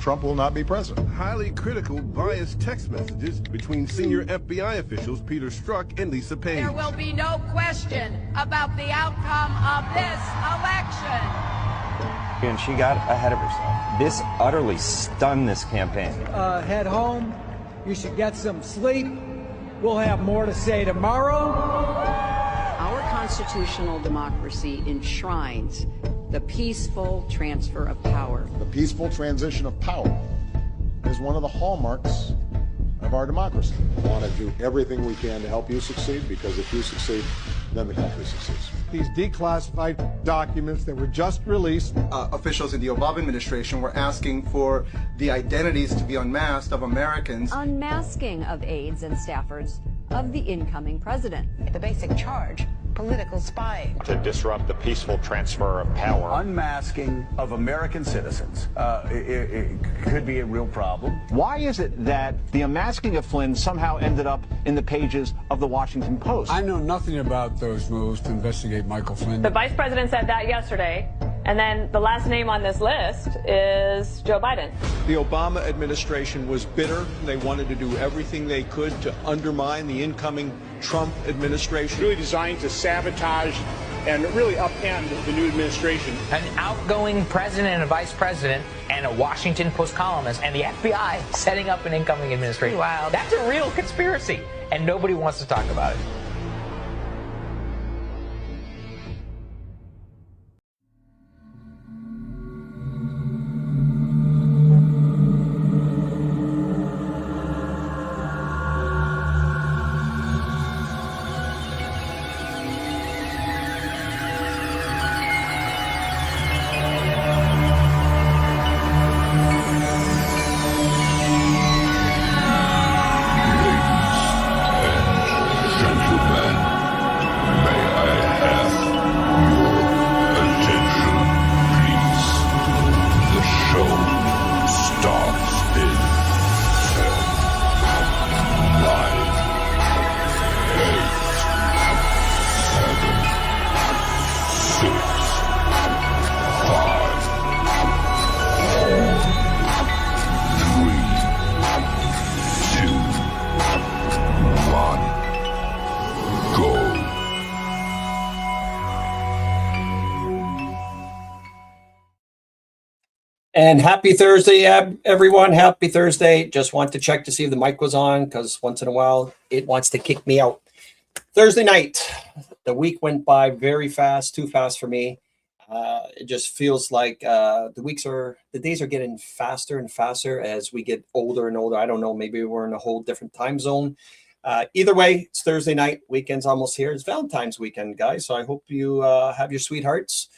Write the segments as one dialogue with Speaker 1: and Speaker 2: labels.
Speaker 1: Trump will not be president.
Speaker 2: Highly critical, biased text messages between senior FBI officials Peter Strzok and Lisa Page.
Speaker 3: There will be no question about the outcome of this election.
Speaker 4: And she got ahead of herself. This utterly stunned this campaign.
Speaker 5: Head home. You should get some sleep. We'll have more to say tomorrow.
Speaker 6: Our constitutional democracy enshrines the peaceful transfer of power.
Speaker 1: The peaceful transition of power is one of the hallmarks of our democracy. We want to do everything we can to help you succeed, because if you succeed, then the country succeeds.
Speaker 7: These declassified documents that were just released.
Speaker 8: Officials in the Obama administration were asking for the identities to be unmasked of Americans.
Speaker 9: Unmasking of aides and staffers of the incoming president.
Speaker 10: The basic charge, political spying.
Speaker 11: To disrupt the peaceful transfer of power.
Speaker 12: Unmasking of American citizens. It could be a real problem.
Speaker 13: Why is it that the unmasking of Flynn somehow ended up in the pages of the Washington Post?
Speaker 7: I know nothing about those moves to investigate Michael Flynn.
Speaker 14: The vice president said that yesterday. And then the last name on this list is Joe Biden.
Speaker 15: The Obama administration was bitter. They wanted to do everything they could to undermine the incoming Trump administration.
Speaker 16: Really designed to sabotage and really upend the new administration.
Speaker 17: An outgoing president and a vice president and a Washington Post columnist and the FBI setting up an incoming administration. Wow. That's a real conspiracy, and nobody wants to talk about it.
Speaker 18: And happy Thursday, everyone. Happy Thursday. Just want to check to see if the mic was on, because once in a while it wants to kick me out. Thursday night, the week went by very fast, too fast for me. It just feels like the days are getting faster and faster as we get older and older. I don't know, maybe we're in a whole different time zone. Either way, it's Thursday night. Weekend's almost here. It's Valentine's weekend, guys. So I hope you have your sweethearts.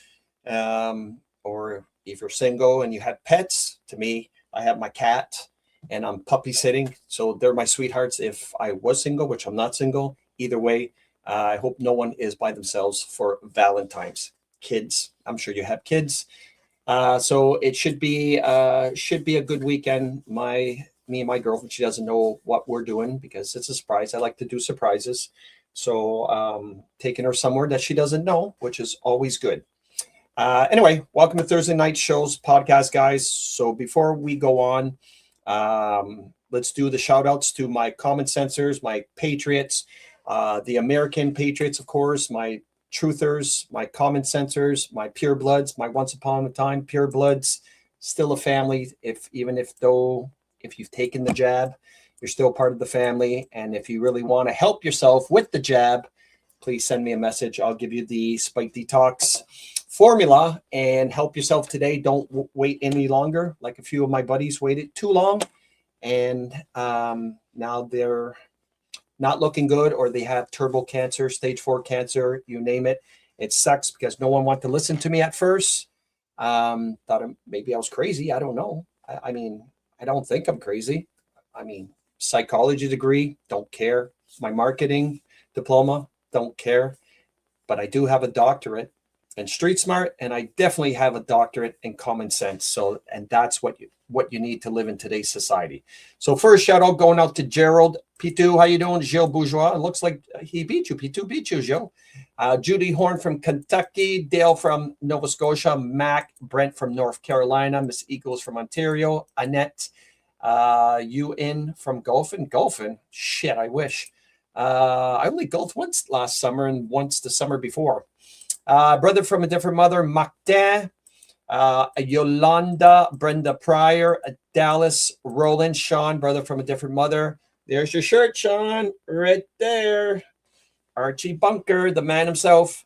Speaker 18: Or if you're single and you have pets, to me, I have my cat and I'm puppy sitting. So they're my sweethearts if I was single, which I'm not single. Either way, I hope no one is by themselves for Valentine's. Kids, I'm sure you have kids. So it should be a good weekend. Me and my girlfriend, she doesn't know what we're doing because it's a surprise. I like to do surprises. So taking her somewhere that she doesn't know, which is always good. Anyway, welcome to Thursday Night Show's podcast, guys. So before we go on, let's do the shout outs to my common sensors, my patriots, the American patriots, of course, my truthers, my common sensors, my pure bloods, my once upon a time pure bloods, still a family. If you've taken the jab, you're still part of the family. And if you really want to help yourself with the jab, please send me a message. I'll give you the Spike Detox formula and help yourself today. Don't wait any longer. Like a few of my buddies waited too long, and now they're not looking good, or they have turbo cancer, stage 4 cancer, you name it. It sucks because no one wanted to listen to me at first. Thought maybe I was crazy. I don't know. I mean, I don't think I'm crazy. I mean, psychology degree, don't care. My marketing diploma, don't care. But I do have a doctorate in street smart, and I definitely have a doctorate in common sense. So, and that's what what you need to live in today's society. So first shout out going out to Gerald. Pitou, how you doing? Gilles Bourgeois. It looks like he beat you. Pitou beat you, Gilles. Judy Horn from Kentucky. Dale from Nova Scotia. Mac. Brent from North Carolina. Miss Eagles from Ontario. Annette. UN from Golfin. Golfin? Shit, I wish. I only golfed once last summer and once the summer before. Brother from a different mother. Martin. Yolanda, Brenda Pryor, Dallas, Roland, Sean, brother from a different mother. There's your shirt, Sean, right there. Archie Bunker, the man himself.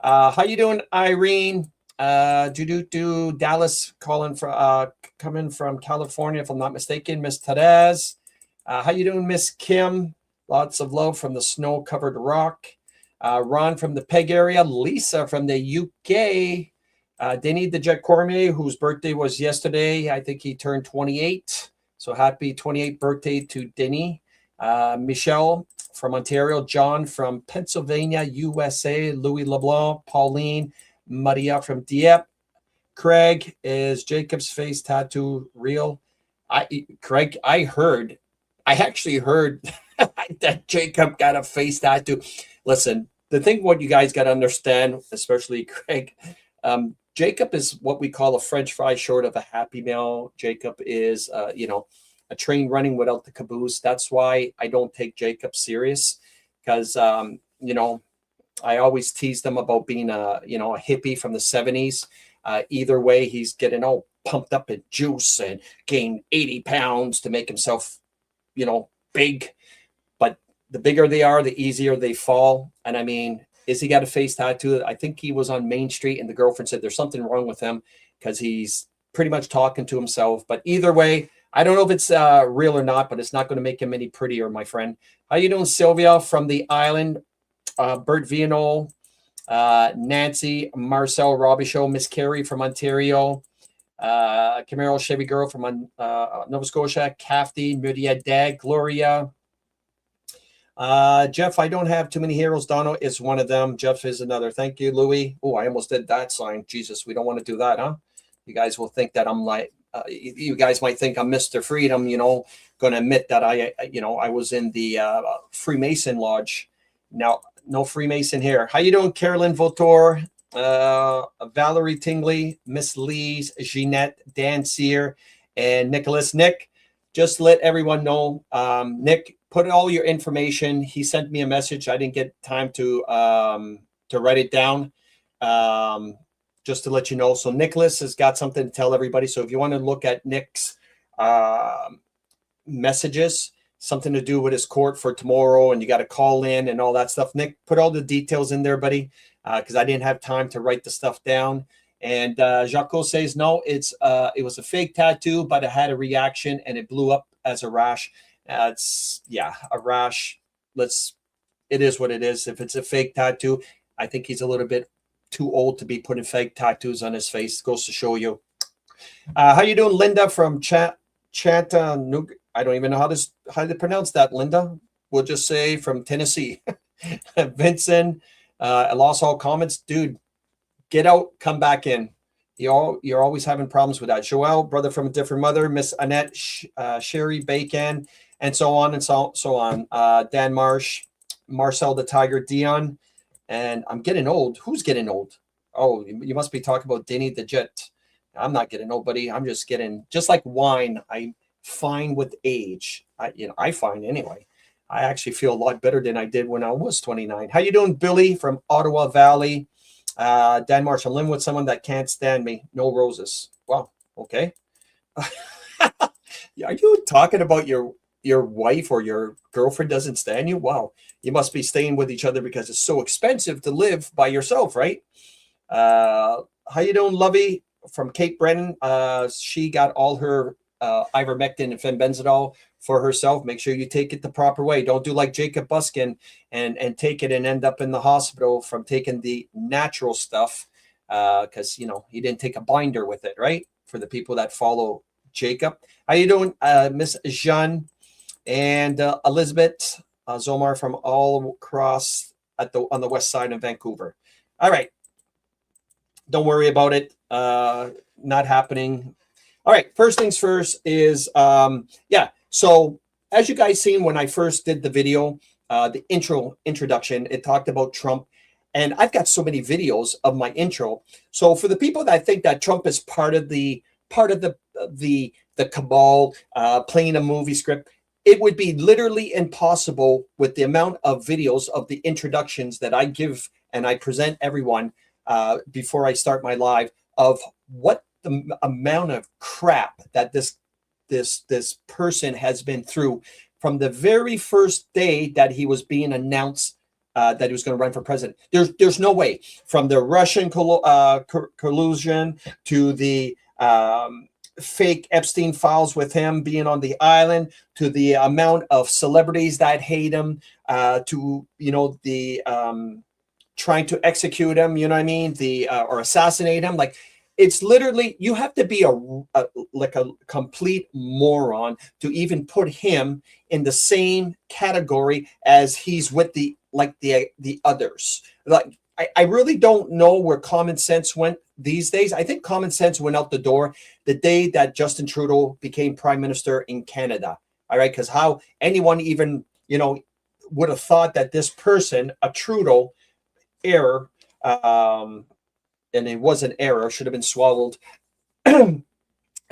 Speaker 18: How you doing, Irene? Dallas calling from coming from California, if I'm not mistaken. Miss Therese. How you doing, Miss Kim? Lots of love from the snow-covered rock. Ron from the Peg area. Lisa from the UK. Denny the Jet Cormier, whose birthday was yesterday. I think he turned 28. So happy 28th birthday to Denny. Michelle from Ontario. John from Pennsylvania, USA. Louis LeBlanc. Pauline. Maria from Dieppe. Craig, is Jacob's face tattoo real? Craig, I actually heard that Jacob got a face tattoo. Listen, the thing what you guys got to understand, especially Craig, Jacob is what we call a French fry short of a Happy Meal. Jacob is, a train running without the caboose. That's why I don't take Jacob serious, because, I always tease them about being a hippie from the 70s. Either way, he's getting all pumped up in juice and gained 80 pounds to make himself, big. But the bigger they are, the easier they fall. And I mean, is he got a face tattoo? I think he was on Main Street and the girlfriend said there's something wrong with him because he's pretty much talking to himself. But either way, I don't know if it's real or not, but it's not going to make him any prettier, my friend. How you doing, Sylvia from the island? Bert Vianol, Nancy, Marcel Robichaud, Miss Carrie from Ontario, Camaro Chevy Girl from Nova Scotia, Cafty, Mudia Dag, Gloria. Jeff, I don't have too many heroes. Dono is one of them. Jeff is another. Thank you, Louis. Oh, I almost did that sign. Jesus, we don't want to do that, huh? You guys will think that I'm like, you guys might think I'm Mr. Freedom, going to admit that I was in the Freemason Lodge. Now, no Freemason here. How you doing, Carolyn Votor, Valerie Tingley, Miss Lees, Jeanette, Dan Sear, and Nicholas. Nick, just let everyone know, Nick, put all your information. He sent me a message. I didn't get time to write it down, just to let you know. So Nicholas has got something to tell everybody. So if you want to look at Nick's messages, something to do with his court for tomorrow, and you got to call in and all that stuff. Nick, put all the details in there, buddy, because I didn't have time to write the stuff down. And Jaco says, no, it was a fake tattoo, but it had a reaction and it blew up as a rash. A rash. It is what it is. If it's a fake tattoo, I think he's a little bit too old to be putting fake tattoos on his face. Goes to show you. How you doing, Linda from Chattanooga? I don't even know how to pronounce that, Linda. We'll just say from Tennessee. Vincent, I lost all comments. Dude, get out, come back in. You're always having problems with that. Joel, brother from a different mother. Miss Annette, Sherry Bacon, and so on and so on. Dan Marsh, Marcel the Tiger, Dion. And I'm getting old. Who's getting old? Oh, you must be talking about Denny the Jet. I'm not getting old, buddy. I'm just like wine. I'm fine with age. I find anyway. I actually feel a lot better than I did when I was 29. How you doing, Billy from Ottawa Valley? Dan Marsh, I'm living with someone that can't stand me. No roses. Wow. Okay. Are you talking about your wife or your girlfriend doesn't stand you? Wow. You must be staying with each other because it's so expensive to live by yourself, right? How you doing, Lovey from Cape Breton? She got all her ivermectin and fenbenzidol for herself. Make sure you take it the proper way. Don't do like Jacob Buskin and take it and end up in the hospital from taking the natural stuff, because he didn't take a binder with it, right? For the people that follow Jacob. How you doing, Miss Jeanne and Elizabeth Zomar from all across on the west side of Vancouver? All right, don't worry about it. Not happening. All right, first things first is, yeah, so as you guys seen when I first did the video, the introduction, it talked about Trump. And I've got so many videos of my intro. So for the people that think that Trump is part of the cabal, playing a movie script, it would be literally impossible with the amount of videos of the introductions that I give and I present everyone before I start my live of what the amount of crap that this person has been through from the very first day that he was being announced that he was going to run for president. There's no way, from the Russian collusion to the fake Epstein files with him being on the island, to the amount of celebrities that hate him, to, you know, the trying to execute him, you know what I mean, the or assassinate him. Like, it's literally, you have to be a complete moron to even put him in the same category as he's with the others. Like, I really don't know where common sense went these days. I think common sense went out the door the day that Justin Trudeau became prime minister in Canada. All right, because how anyone even, you know, would have thought that this person, a Trudeau error, and it was an error, should have been swallowed. And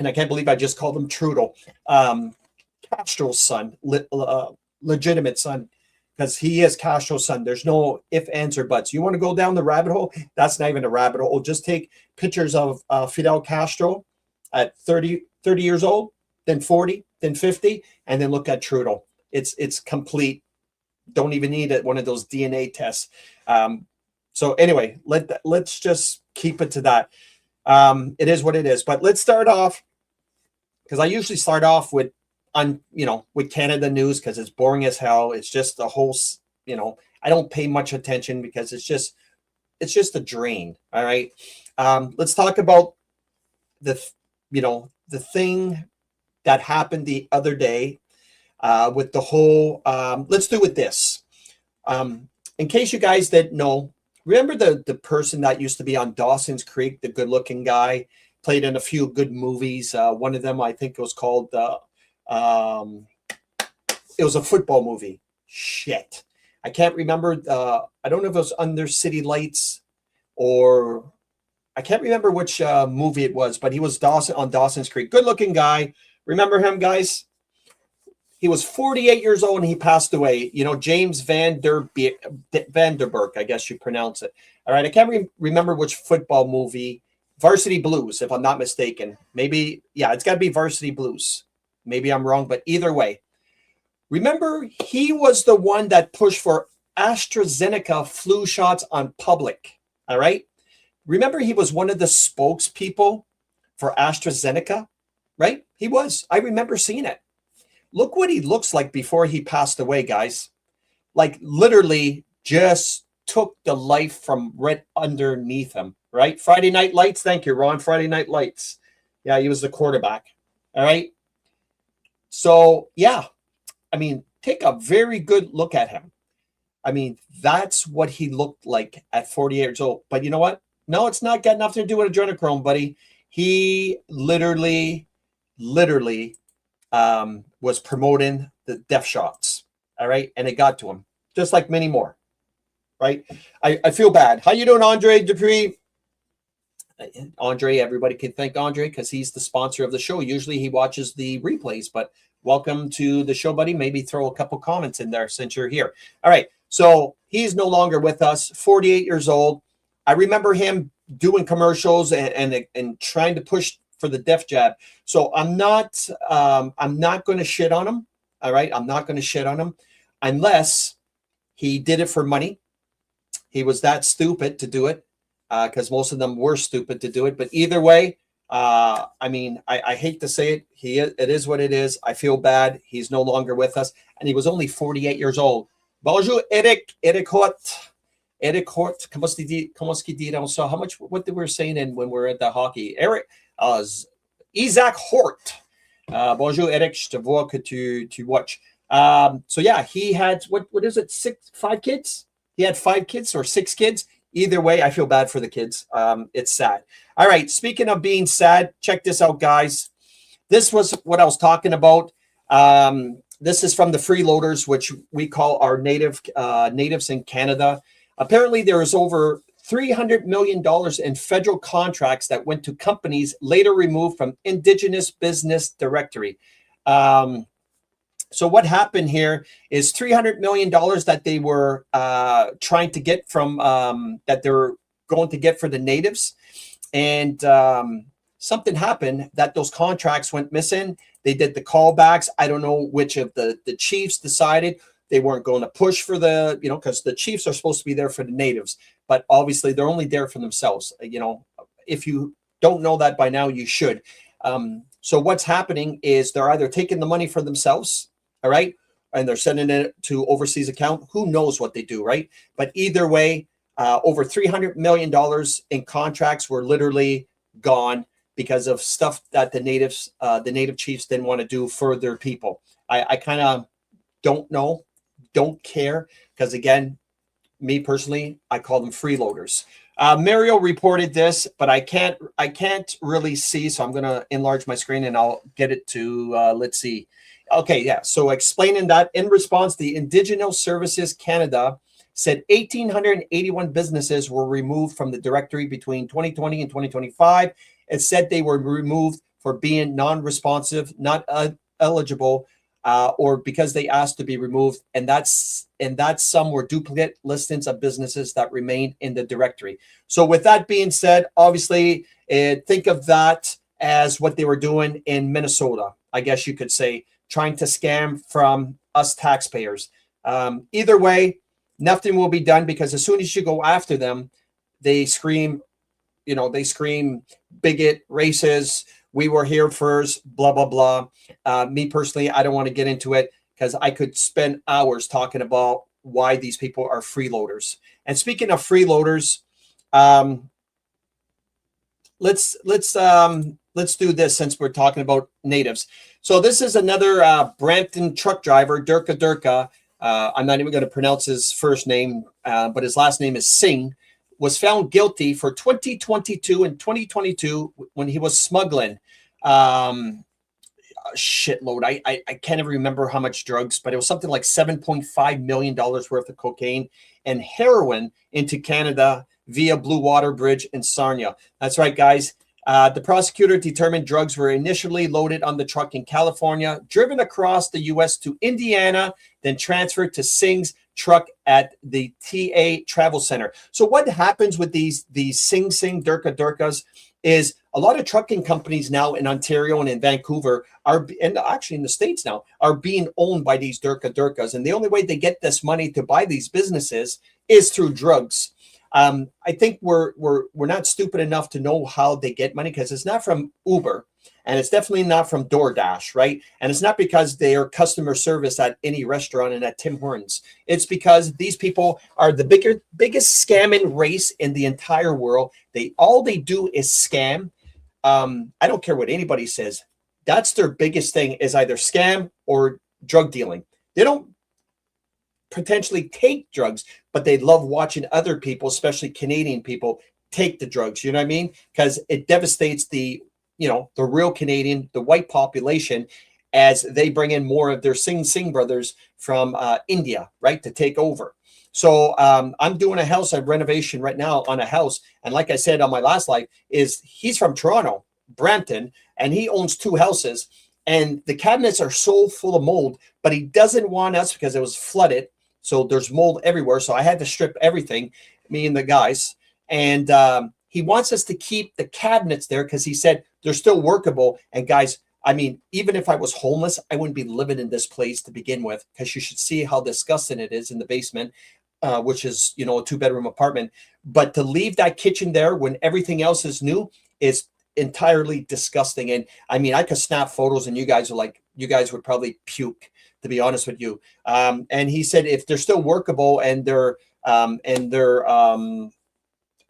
Speaker 18: I can't believe I just called him Trudeau, Castro's son, legitimate son, because he is Castro's son. There's no ifs, ands, or buts. You want to go down the rabbit hole? That's not even a rabbit hole. Just take pictures of Fidel Castro at 30 years old, then 40, then 50, and then look at Trudeau. It's complete. Don't even need one of those DNA tests. So anyway, let's just keep it to that. It is what it is. But let's start off, because I usually start off with with Canada news, because it's boring as hell. It's just the whole, I don't pay much attention because it's just a drain. All right. Let's talk about the thing that happened the other day with the whole, let's do with this. In case you guys didn't know, remember the person that used to be on Dawson's Creek, the good looking guy, played in a few good movies. One of them, I think it was called, it was a football movie. Shit. I can't remember. I don't know if it was Under City Lights, or I can't remember which movie it was, but he was on Dawson's Creek. Good looking guy. Remember him, guys? He was 48 years old and he passed away. You know, James Vanderberg, I guess you pronounce it. All right. I can't remember which football movie. Varsity Blues, if I'm not mistaken. Maybe, yeah, it's got to be Varsity Blues. Maybe I'm wrong, but either way. Remember, he was the one that pushed for AstraZeneca flu shots on public. All right. Remember, he was one of the spokespeople for AstraZeneca, right? He was. I remember seeing it. Look what he looks like before he passed away, guys. Like, literally just took the life from right underneath him, right? Friday Night Lights. Thank you, Ron. Friday Night Lights. Yeah, he was the quarterback. All right. So, yeah, I mean, take a very good look at him. I mean, that's what he looked like at 48 years old. But you know what? No, it's not got nothing to do with adrenochrome, buddy. He literally was promoting the death shots. All right. And it got to him, just like many more. Right. I feel bad. How you doing, Andre Dupree? Andre, everybody can thank Andre because he's the sponsor of the show. Usually he watches the replays, but welcome to the show, buddy. Maybe throw a couple comments in there since you're here. All right. So he's no longer with us, 48 years old. I remember him doing commercials and trying to push for the death jab. So I'm not going to shit on him. All right. I'm not going to shit on him unless he did it for money. He was that stupid to do it. Because most of them were stupid to do it. But either way, I mean, I hate to say it. It is what it is. I feel bad. He's no longer with us. And he was only 48 years old. Bonjour, Eric. Eric Hort. Eric Hort. Comment est-ce dit? So how much, what they were saying when we were at the hockey? Eric, Isaac Hort. Bonjour, Eric. Je te vois que tu watch. So yeah, he had, what is it? 5 kids? He had 5 kids or 6 kids. Either way, I feel bad for the kids. It's sad. All right. Speaking of being sad, check this out, guys. this was what I was talking about. This is from the freeloaders, which we call our natives in Canada. Apparently, there is over $300 million in federal contracts that went to companies later removed from Indigenous Business Directory. So what happened here is $300 million that they were trying to get from, that they're going to get for the natives. And something happened that those contracts went missing. They did the callbacks. I don't know which of the chiefs decided they weren't going to push for the, because the chiefs are supposed to be there for the natives, but obviously they're only there for themselves. If you don't know that by now, you should. So what's happening is they're either taking the money for themselves, all right, and they're sending it to overseas account. Who knows what they do, right? But either way, over $300 million in contracts were literally gone because of stuff that the native chiefs didn't want to do for their people. I kind of don't know, don't care, because again, me personally, I call them freeloaders. Mario reported this, but I can't really see, so I'm going to enlarge my screen and I'll get it to, let's see. Okay, yeah, so explaining that, in response, the Indigenous Services Canada said 1,881 businesses were removed from the directory between 2020 and 2025. It said they were removed for being non-responsive, not eligible, or because they asked to be removed, and that some were duplicate listings of businesses that remained in the directory. So with that being said, obviously, think of that as what they were doing in Minnesota, I guess you could say, trying to scam from us taxpayers. Either way, nothing will be done, because as soon as you go after them, they scream, bigot, racist, we were here first, blah, blah, blah. Me personally, I don't want to get into it because I could spend hours talking about why these people are freeloaders. And speaking of freeloaders, let's do this since we're talking about natives. So this is another Brampton truck driver, Durka Durka. I'm not even going to pronounce his first name, but his last name is Singh, was found guilty for 2022 and 2022 when he was smuggling a shitload. I can't even remember how much drugs, but it was something like $7.5 million worth of cocaine and heroin into Canada via Blue Water Bridge in Sarnia. That's right, guys. The prosecutor determined drugs were initially loaded on the truck in California, driven across the U.S. to Indiana, then transferred to Singh's truck at the TA Travel Center. So what happens with these Sing Durka Durkas is a lot of trucking companies now in Ontario and in Vancouver and actually in the States now, are being owned by these Durka Durkas. And the only way they get this money to buy these businesses is through drugs. I think we're not stupid enough to know how they get money, because it's not from Uber and it's definitely not from DoorDash, right? And it's not because they are customer service at any restaurant and at Tim Hortons. It's because these people are the biggest scamming race in the entire world. All they do is scam. I don't care what anybody says. That's their biggest thing, is either scam or drug dealing. They don't potentially take drugs, but they love watching other people, especially Canadian people, take the drugs. You know what I mean? Because it devastates the real Canadian, the white population, as they bring in more of their Singh brothers from India, right, to take over. So I'm doing a house renovation right now on a house. And like I said on my last live, he's from Toronto, Brampton, and he owns 2 houses. And the cabinets are so full of mold, but he doesn't want us, because it was flooded. So there's mold everywhere. So I had to strip everything, me and the guys. And he wants us to keep the cabinets there because he said they're still workable. And guys, I mean, even if I was homeless, I wouldn't be living in this place to begin with, because you should see how disgusting it is in the basement, which is, a 2-bedroom apartment. But to leave that kitchen there when everything else is new is entirely disgusting. And I mean, I could snap photos and you guys would probably puke, to be honest with you. And he said if they're still workable and they're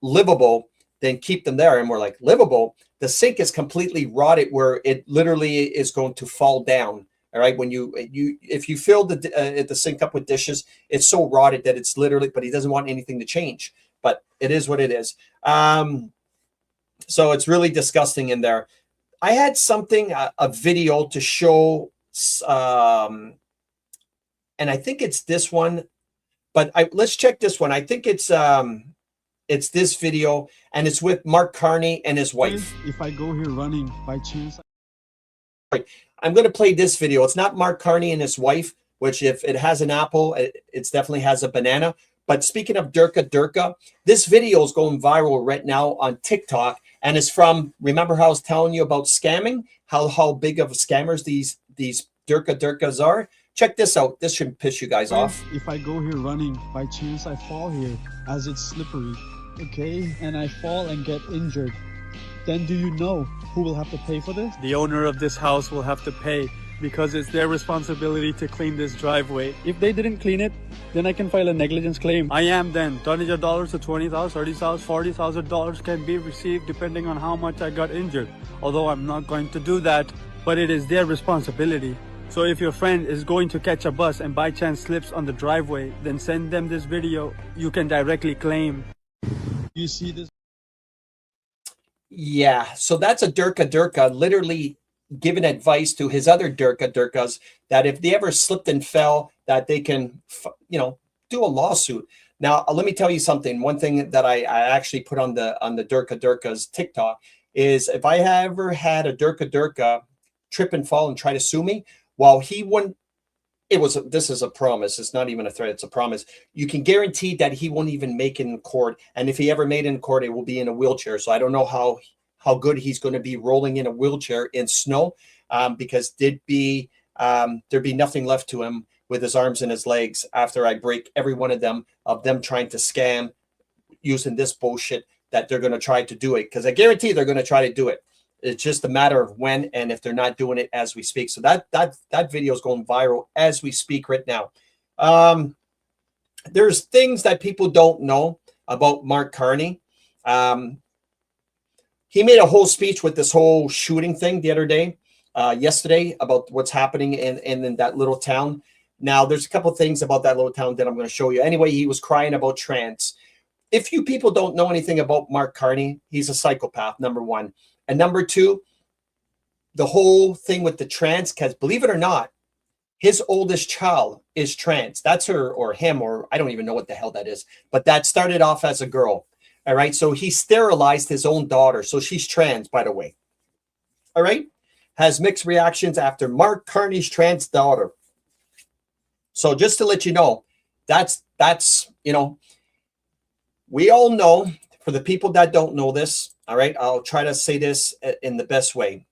Speaker 18: livable, then keep them there. And we're like, livable? The sink is completely rotted where it literally is going to fall down. All right. When if you fill the sink up with dishes, it's so rotted that it's literally, but he doesn't want anything to change, but it is what it is. So it's really disgusting in there. I had something, a video to show, and I think it's this one, but let's check this one. I think it's this video, and it's with Mark Carney and his wife.
Speaker 19: If I go here running by chance,
Speaker 18: I'm going to play this video. It's not Mark Carney and his wife, which if it has an apple, it definitely has a banana. But speaking of Durka, this video is going viral right now on TikTok, and it's from, remember how I was telling you about scamming, how big of scammers these Durkas are? Check this out. This should piss you guys off.
Speaker 19: if I go here running by chance, I fall here as it's slippery, okay, and I fall and get injured, then do you know who will have to pay for this? The owner of this house will have to pay, because it's their responsibility to clean this driveway. If they didn't clean it, then I can file a negligence claim. I am then. $20 to $20,000, $30,000, $40,000 can be received depending on how much I got injured. Although I'm not going to do that, but it is their responsibility. So if your friend is going to catch a bus and by chance slips on the driveway, then send them this video. You can directly claim. You see this?
Speaker 18: Yeah, so that's a Durka literally giving advice to his other Durkas that if they ever slipped and fell, that they can, do a lawsuit. Now, let me tell you something. One thing that I actually put on the Durka's TikTok is if I ever had a Durka trip and fall and try to sue me, well, he wouldn't. This is a promise. It's not even a threat. It's a promise. You can guarantee that he won't even make it in court. And if he ever made it in court, it will be in a wheelchair. So I don't know how good he's going to be rolling in a wheelchair in snow, because there'd be nothing left to him with his arms and his legs after I break every one of them trying to scam using this bullshit that they're going to try to do it. Because I guarantee they're going to try to do it. It's just a matter of when and if they're not doing it as we speak. So that video is going viral as we speak right now. There's things that people don't know about Mark Carney. He made a whole speech with this whole shooting thing the other day, yesterday, about what's happening in that little town. Now, there's a couple of things about that little town that I'm going to show you. Anyway, he was crying about trans. If you people don't know anything about Mark Carney, he's a psychopath, number one. And number two, the whole thing with the trans, because believe it or not, his oldest child is trans. That's her or him, or I don't even know what the hell that is. But that started off as a girl. All right. So he sterilized his own daughter. So she's trans, by the way. All right. Has mixed reactions after Mark Carney's trans daughter. So just to let you know, that's we all know, for the people that don't know this. All right. I'll try to say this in the best way.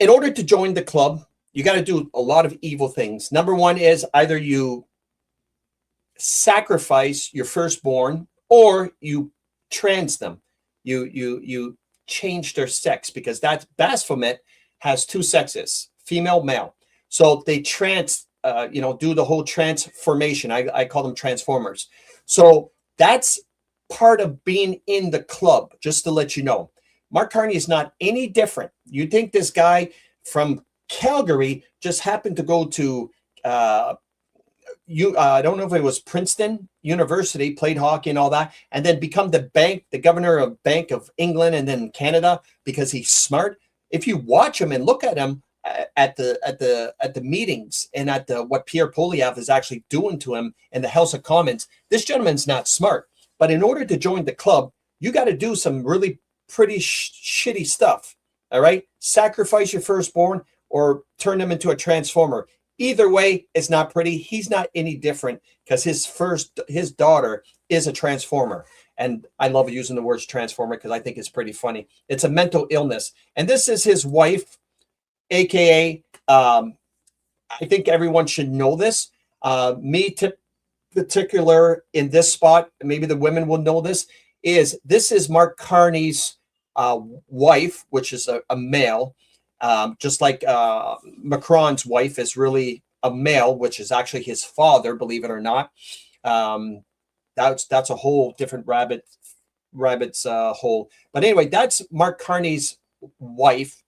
Speaker 18: In order to join the club, you got to do a lot of evil things. Number one is either you sacrifice your firstborn, or you trans them. You change their sex, because that Baphomet has two sexes, female, male. So they do the whole transformation. I call them transformers. So that's part of being in the club, just to let you know. Mark Carney is not any different. You think this guy from Calgary just happened to go to I don't know if it was Princeton University, played hockey and all that, and then become the governor of Bank of England and then Canada because he's smart. If you watch him and look at him at the meetings and at what Pierre Poilievre is actually doing to him in the House of Commons, this gentleman's not smart. But in order to join the club, you got to do some really pretty shitty stuff. All right, sacrifice your firstborn or turn him into a transformer. Either way, it's not pretty. He's not any different because his daughter is a transformer. And I love using the words transformer because I think it's pretty funny. It's a mental illness. And this is his wife, AKA, I think everyone should know this. Particular in this spot, maybe the women will know this is Mark Carney's wife, which is a male. Just like Macron's wife is really a male, which is actually his father, believe it or not. That's a whole different rabbit's hole. But anyway, that's Mark Carney's wife's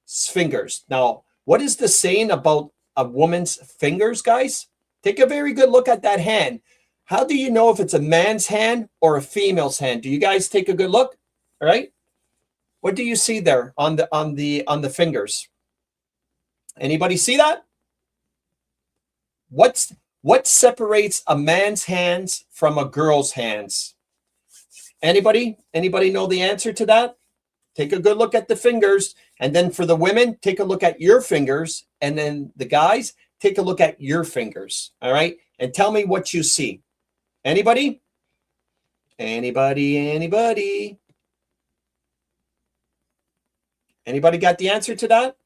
Speaker 18: fingers. Now, what is the saying about a woman's fingers, guys? Take a very good look at that hand. How do you know if it's a man's hand or a female's hand? Do you guys take a good look? All right. What do you see there on the fingers? Anybody see that? What separates a man's hands from a girl's hands? Anybody know the answer to that? Take a good look at the fingers, and then for the women, take a look at your fingers, and then the guys, take a look at your fingers. All right, and tell me what you see. Anybody? Anybody got the answer to that?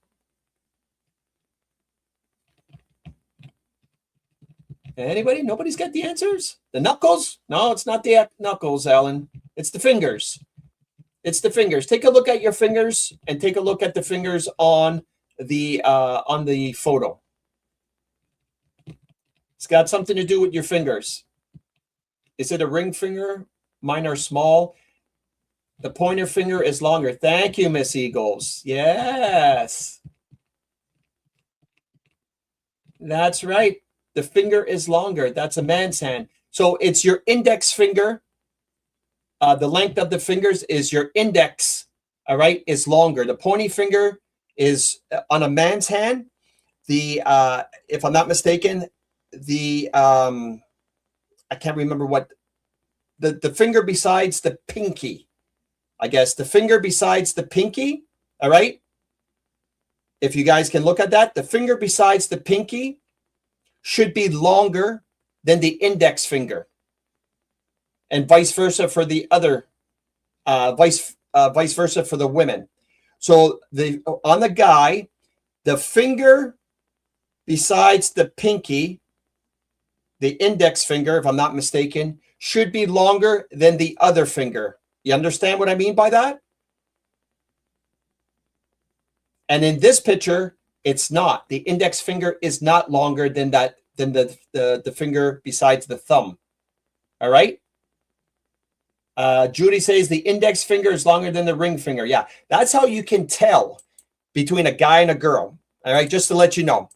Speaker 18: Anybody? Nobody's got the answers? The knuckles? No, it's not the knuckles, Alan. It's the fingers. It's the fingers. Take a look at your fingers and take a look at the fingers on the photo. It's got something to do with your fingers. Is it a ring finger? Mine are small. The pointer finger is longer. Thank you, Miss Eagles. Yes. That's right. The finger is longer. That's a man's hand. So it's your index finger. The length of the fingers is your index, all right, is longer. The pointy finger is on a man's hand. The, if I'm not mistaken, the, I can't remember what, the finger besides the pinky, I guess. The finger besides the pinky, all right? If you guys can look at that, the finger besides the pinky should be longer than the index finger, and vice versa for the other, vice versa for the women. So on the guy, the finger besides the pinky, the index finger, if I'm not mistaken, should be longer than the other finger. You understand what I mean by that? And in this picture, it's not. The index finger is not longer than that, than the finger besides the thumb. All right. Judy says the index finger is longer than the ring finger. Yeah, that's how you can tell between a guy and a girl. All right, just to let you know.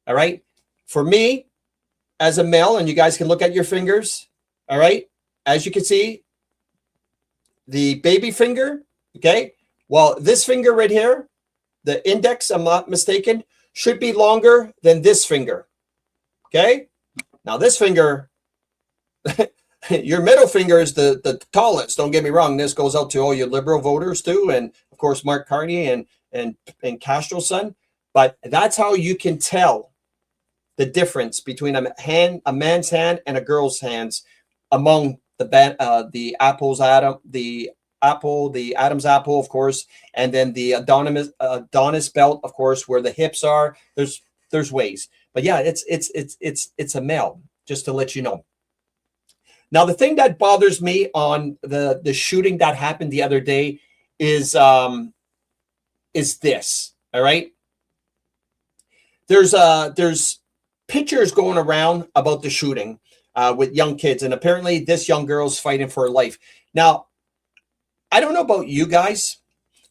Speaker 18: All right. For me, as a male, and you guys can look at your fingers. All right. As you can see, the baby finger. Okay. Well, this finger right here, the index, I'm not mistaken, should be longer than this finger. Okay. Now this finger, your middle finger is the tallest. Don't get me wrong. This goes out to all your liberal voters too. And of course, Mark Carney and Castro's son. But that's how you can tell the difference between a man's hand and a girl's hands among the Adam's apple, of course, and then the Adonis belt, of course, where the hips are. There's ways, but yeah, it's a male. Just to let you know. Now, the thing that bothers me on the shooting that happened the other day is this. All right, there's pictures going around about the shooting with young kids, and apparently this young girl's fighting for her life. Now, I don't know about you guys,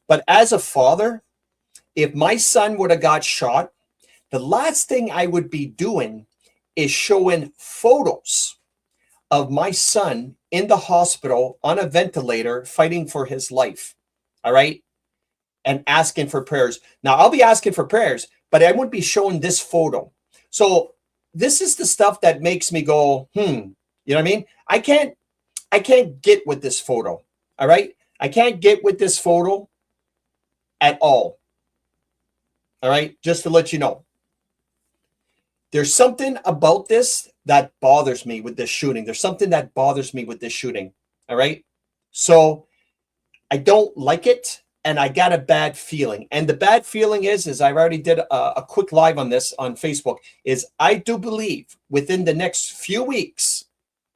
Speaker 18: but as a father, if my son would have got shot, the last thing I would be doing is showing photos of my son in the hospital on a ventilator fighting for his life. All right. And asking for prayers. Now, I'll be asking for prayers, but I wouldn't be showing this photo. So this is the stuff that makes me go, You know what I mean? I can't get with this photo. All right. I can't get with this photo at all. All right. Just to let you know. There's something about this that bothers me with this shooting. There's something that bothers me with this shooting. All right. So I don't like it. And I got a bad feeling. And the bad feeling is I've already did a quick live on this on Facebook, is I do believe within the next few weeks,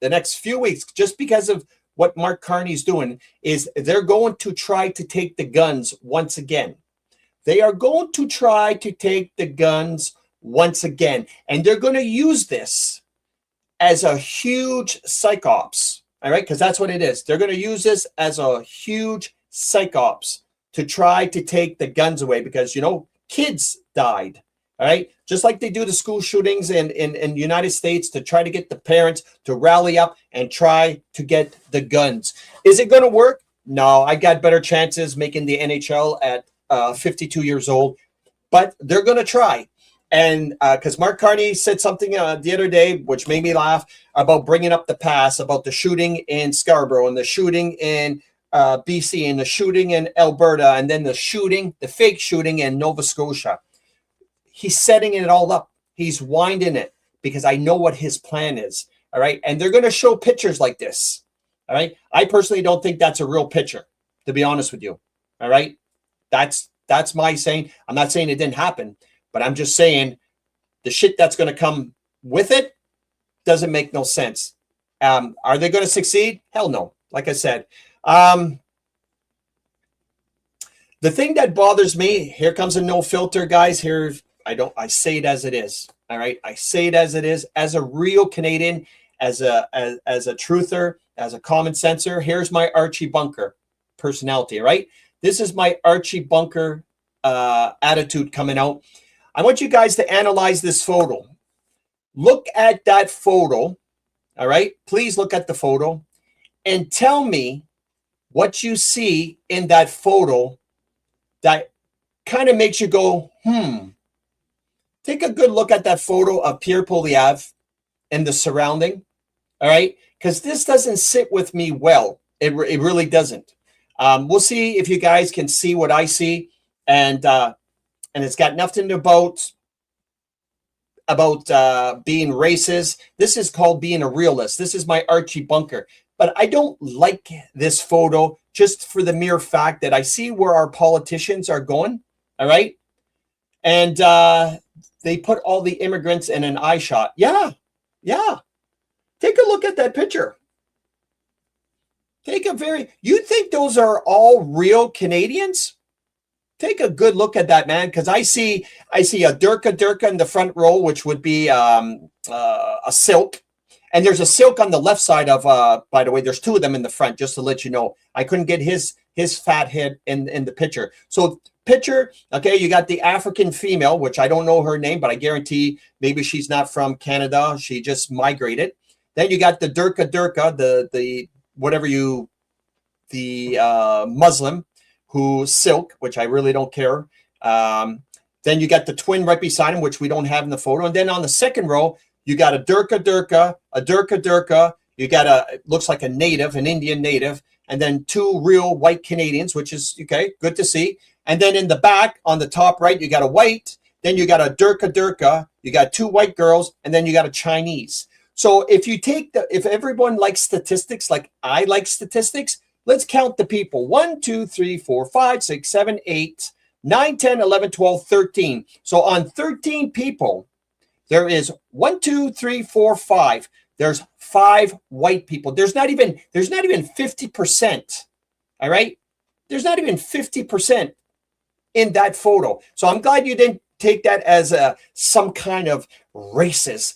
Speaker 18: just because of what Mark Carney's doing, is they're going to try to take the guns once again. They are going to try to take the guns once again. And they're going to use this as a huge psychops. All right, because that's what it is. They're going to use this as a huge psychops to try to take the guns away, because, you know, kids died. All right. Just like they do the school shootings in the United States to try to get the parents to rally up and try to get the guns. Is it going to work? No, I got better chances making the NHL at 52 years old, but they're going to try. And because Mark Carney said something the other day, which made me laugh, about bringing up the past, about the shooting in Scarborough and the shooting in BC and the shooting in Alberta, and then the fake shooting in Nova Scotia. He's setting it all up. He's winding it because I know what his plan is. All right. And they're going to show pictures like this. All right. I personally don't think that's a real picture, to be honest with you. All right. That's my saying. I'm not saying it didn't happen, but I'm just saying the shit that's going to come with it doesn't make no sense. Are they going to succeed? Hell no. Like I said, the thing that bothers me, here comes a no filter, guys. Here, I say it as it is. All right. I say it as it is, as a real Canadian, as a truther, as a common senser. Here's my Archie Bunker personality. Right. This is my Archie Bunker attitude coming out. I want you guys to analyze this photo. Look at that photo. All right. Please look at the photo and tell me what you see in that photo that kind of makes you go, Take a good look at that photo of Pierre Poilievre and the surrounding. All right. Because this doesn't sit with me well. It really doesn't. We'll see if you guys can see what I see. And it's got nothing about being racist. This is called being a realist. This is my Archie Bunker. But I don't like this photo just for the mere fact that I see where our politicians are going. All right. And they put all the immigrants in an eye shot. Yeah. Take a look at that picture. You think those are all real Canadians? Take a good look at that, man, because I see a Durka in the front row, which would be a silk. And there's a silk on the left side of, by the way, there's two of them in the front, just to let you know. I couldn't get his fat head in the picture. So picture, okay, you got the African female, which I don't know her name, but I guarantee maybe she's not from Canada. She just migrated. Then you got the Durka, the Muslim who silk, which I really don't care. Then you got the twin right beside him, which we don't have in the photo. And then on the second row, you got a Durka, you got it looks like a native, an Indian native, and then two real white Canadians, which is, okay, good to see. And then in the back, on the top right, you got a white, then you got a Durka, you got two white girls, and then you got a Chinese. So if everyone likes statistics, like I like statistics, let's count the people. 1, 2, 3, 4, 5, 6, 7, 8, 9, 10, 11, 12, 13. So on 13 people, there is 1, 2, 3, 4, 5. There's 5 white people. There's not even 50%. All right. There's not even 50% in that photo. So I'm glad you didn't take that as some kind of racist.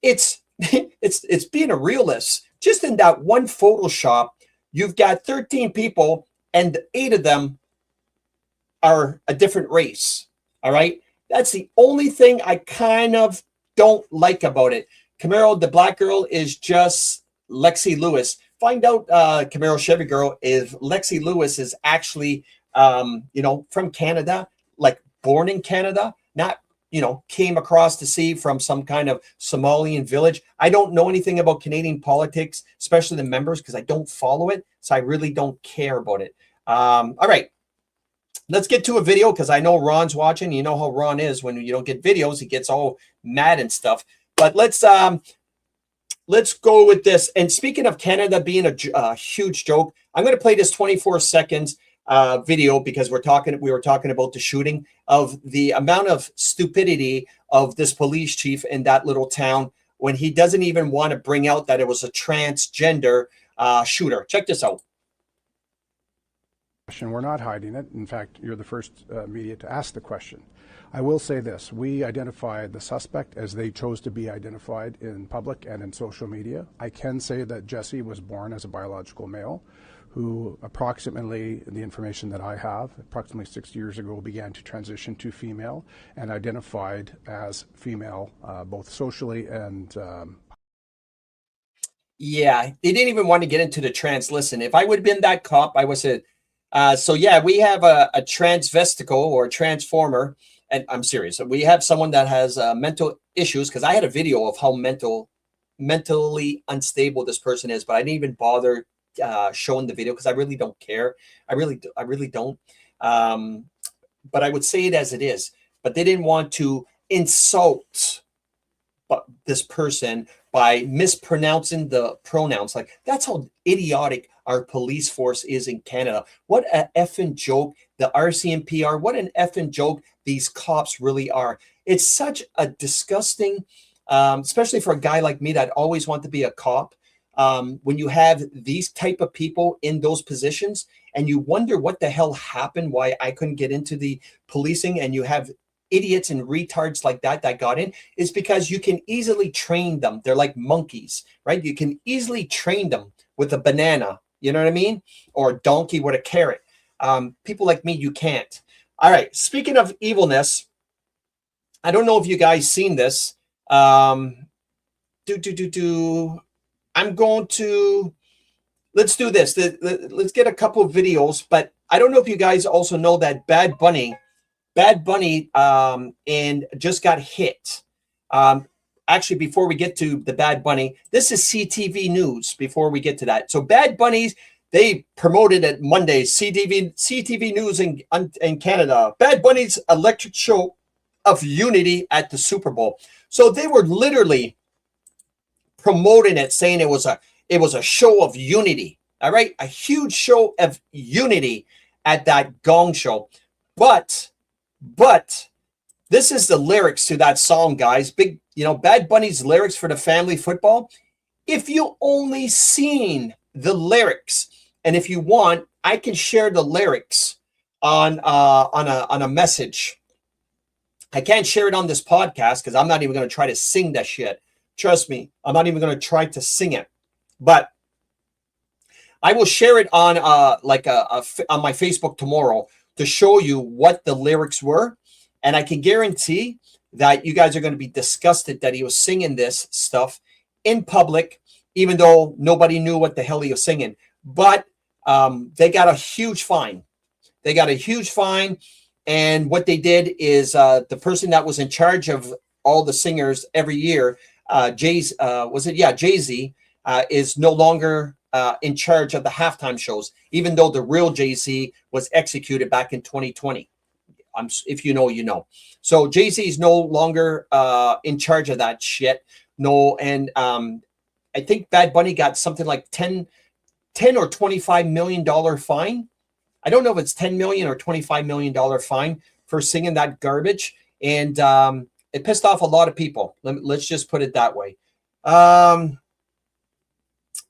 Speaker 18: It's being a realist. Just in that one Photoshop, you've got 13 people and 8 of them are a different race. All right. That's the only thing I kind of don't like about it. Camaro, the black girl, is just Lexi Lewis. Find out, Camaro Chevy girl, if Lexi Lewis is actually, from Canada, like born in Canada, not, came across the sea from some kind of Somalian village. I don't know anything about Canadian politics, especially the members, because I don't follow it. So I really don't care about it. All right. Let's get to a video because I know Ron's watching. You know how Ron is when you don't get videos. He gets all mad and stuff. But let's go with this. And speaking of Canada being a huge joke, I'm going to play this 24 seconds video because we were talking about the shooting, of the amount of stupidity of this police chief in that little town when he doesn't even want to bring out that it was a transgender shooter. Check this out.
Speaker 20: We're not hiding it. In fact, you're the first media to ask the question. I will say this. We identified the suspect as they chose to be identified in public and in social media. I can say that Jesse was born as a biological male who approximately, the information that I have, approximately 6 years ago began to transition to female and identified as female both socially and
Speaker 18: Yeah, they didn't even want to get into the trans. Listen, if I would have been that cop, I would say, so yeah, we have a transvesticle or a transformer, and I'm serious. We have someone that has mental issues, because I had a video of how mentally unstable this person is, but I didn't even bother showing the video because I really don't care. I really don't. But I would say it as it is. But they didn't want to insult this person by mispronouncing the pronouns. Like, that's how idiotic our police force is in Canada. What a effing joke the RCMP are. What an effing joke these cops really are. It's such a disgusting, especially for a guy like me that always want to be a cop. When you have these type of people in those positions and you wonder what the hell happened, why I couldn't get into the policing, and you have idiots and retards like that got in, is because you can easily train them. They're like monkeys, right? You can easily train them with a banana, you know what I mean? Or a donkey with a carrot. People like me, you can't. All right, speaking of evilness, I don't know if you guys seen this. I'm going to, let's do this. Let's get a couple of videos, but I don't know if you guys also know that Bad Bunny and just got hit. Actually, before we get to the Bad Bunny, this is CTV News before we get to that. So Bad Bunny's, they promoted it Monday, CTV News in Canada. Bad Bunny's electric show of unity at the Super Bowl. So they were literally promoting it, saying it was a show of unity. All right, a huge show of unity at that Gong Show. But this is the lyrics to that song, guys. Big, Bad Bunny's lyrics for the family football. If you only seen the lyrics, and if you want, I can share the lyrics on a message. I can't share it on this podcast because I'm not even going to try to sing that shit. Trust me, I'm not even going to try to sing it. But I will share it on on my Facebook tomorrow to show you what the lyrics were. And I can guarantee that you guys are going to be disgusted that he was singing this stuff in public, even though nobody knew what the hell he was singing. But they got a huge fine. And what they did is the person that was in charge of all the singers every year, Jay-Z, is no longer in charge of the halftime shows, even though the real Jay-Z was executed back in 2020. If you know, you know. So Jay-Z is no longer in charge of that shit. No, and I think Bad Bunny got something like $10 or $25 million fine. I don't know if it's $10 million or $25 million fine for singing that garbage. And it pissed off a lot of people. Let's just put it that way.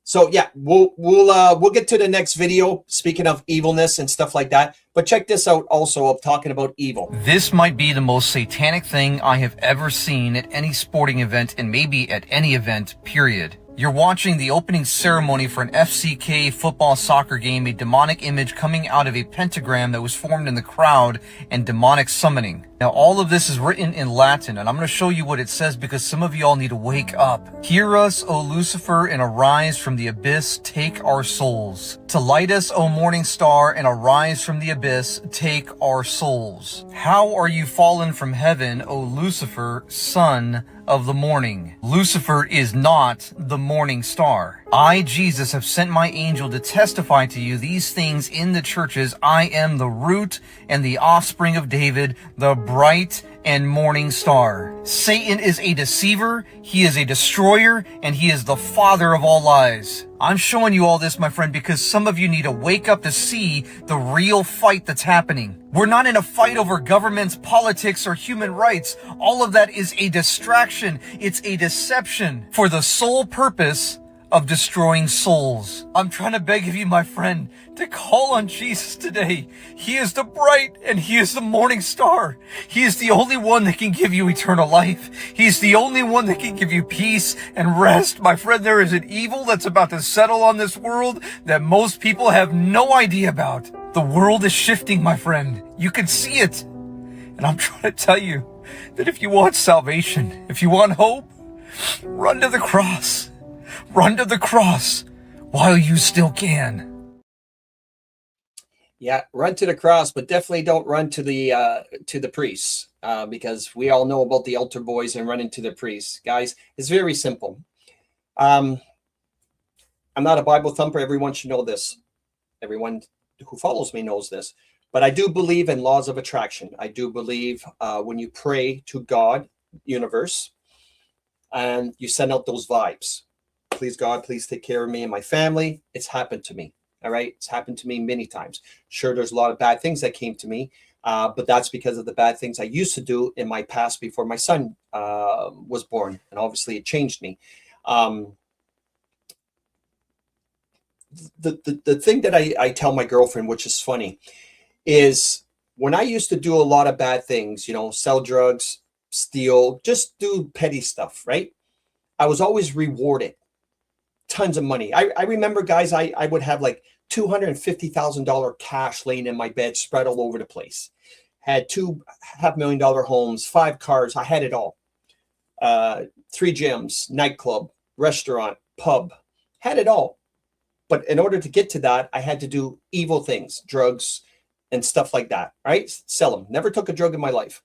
Speaker 18: So yeah, we'll get to the next video. Speaking of evilness and stuff like that, but check this out also of talking about evil.
Speaker 21: This might be the most satanic thing I have ever seen at any sporting event, and maybe at any event, period. You're watching the opening ceremony for an FCK football soccer game, a demonic image coming out of a pentagram that was formed in the crowd, and demonic summoning. Now, all of this is written in Latin, and I'm going to show you what it says because some of y'all need to wake up. Hear us, O Lucifer, and arise from the abyss, take our souls. To light us, O morning star, and arise from the abyss, take our souls. How are you fallen from heaven, O Lucifer, son of the morning? Lucifer is not the morning star. I, Jesus, have sent my angel to testify to you these things in the churches. I am the root and the offspring of David, the bright and morning star. Satan is a deceiver, he is a destroyer, and he is the father of all lies. I'm showing you all this, my friend, because some of you need to wake up to see the real fight that's happening. We're not in a fight over governments, politics, or human rights. All of that is a distraction. It's a deception for the sole purpose of destroying souls. I'm trying to beg of you, my friend, to call on Jesus today. He is the bright and he is the morning star. He is the only one that can give you eternal life. He's the only one that can give you peace and rest. My friend, there is an evil that's about to settle on this world that most people have no idea about. The world is shifting, my friend. You can see it. And I'm trying to tell you that if you want salvation, if you want hope, run to the cross. Run to the cross while you still can.
Speaker 18: Yeah, run to the cross, but definitely don't run to the priests, because we all know about the altar boys and running to the priests. Guys, it's very simple. I'm not a Bible thumper. Everyone should know this. Everyone who follows me knows this. But I do believe in laws of attraction. I do believe when you pray to God, universe, and you send out those vibes. Please, God, please take care of me and my family. It's happened to me. All right. It's happened to me many times. Sure, there's a lot of bad things that came to me, but that's because of the bad things I used to do in my past before my son was born. And obviously it changed me. The thing that I tell my girlfriend, which is funny, is when I used to do a lot of bad things, you know, sell drugs, steal, just do petty stuff, right? I was always rewarded. Tons of money. I remember, guys, I would have like $250,000 cash laying in my bed, spread all over the place. Had $2 500,000 homes, 5 cars. I had it all. 3 gyms, nightclub, restaurant, pub. Had it all. But in order to get to that, I had to do evil things, drugs and stuff like that, right? Sell them. Never took a drug in my life.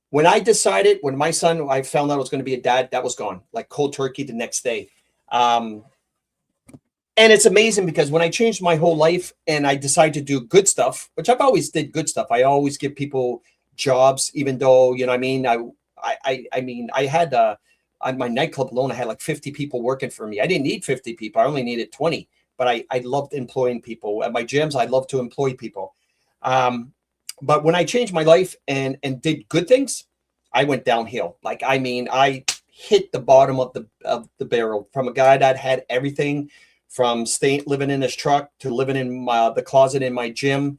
Speaker 18: When I decided, when my son, I found out I was going to be a dad, that was gone. Like cold turkey the next day. And it's amazing because when I changed my whole life and I decided to do good stuff, which I've always did good stuff. I always give people jobs, even though, you know what I mean? I mean, I had, on my nightclub alone, I had like 50 people working for me. I didn't need 50 people. I only needed 20, but I loved employing people. At my gyms, I love to employ people. But when I changed my life and did good things, I went downhill. Like, I mean, I hit the bottom of the barrel from a guy that had everything from living in his truck to living in the closet in my gym,